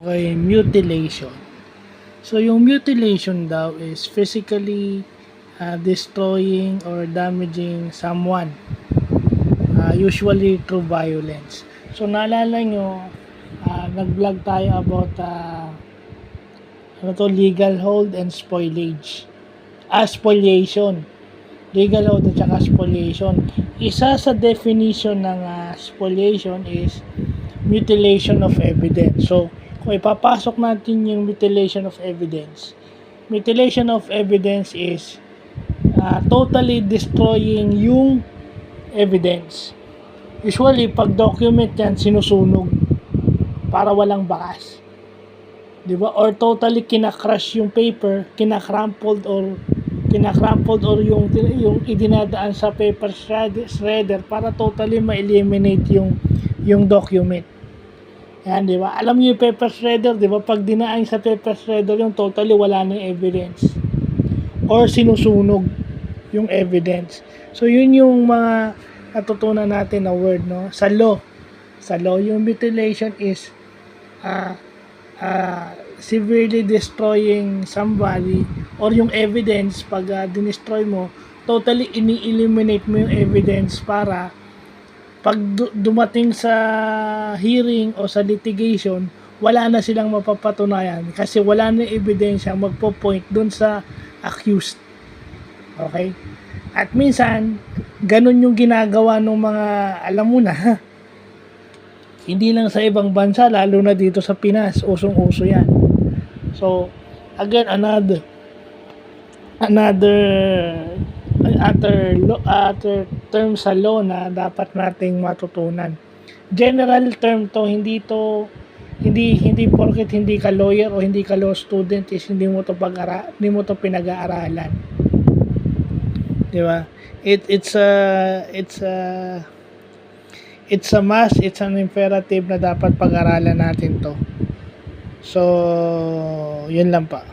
Okay, mutilation. So, yung mutilation daw is physically destroying or damaging someone, usually through violence. So, naalala nyo, nag-vlog tayo about legal hold and spoilage. Spoliation. Legal hold at saka spoliation. Isa sa definition ng spoliation is mutilation of evidence. So, kung ipapasok natin yung mutilation of evidence is totally destroying yung evidence. Usually, pag document yan, sinusunog para walang bakas. Diba? Or totally kinakrush yung paper, kinakrampled or yung idinadaan sa paper shredder para totally ma-eliminate yung document. Yan, di ba? Alam niyo yung paper shredder, di ba? Pag dinaan sa paper shredder, yung totally wala na yung evidence. Or sinusunog yung evidence. So, yun yung mga natutunan natin na word, no? Sa law, yung mutilation is severely destroying somebody or yung evidence. Pag dinestroy mo, totally ini-eliminate mo yung evidence para pag dumating sa hearing o sa litigation, wala na silang mapapatunayan kasi wala na ebidensya magpo-point dun sa accused. Okay? At minsan, ganun yung ginagawa ng mga, alam mo na, hindi lang sa ibang bansa, lalo na dito sa Pinas, usong-uso yan. So, again, another term sa law na dapat nating matutunan. General term to, hindi porket hindi ka lawyer o hindi ka law student is hindi mo to pinag-aaralan. Di ba? It's a must, it's an imperative na dapat pag-aralan natin to. So, yun lang pa.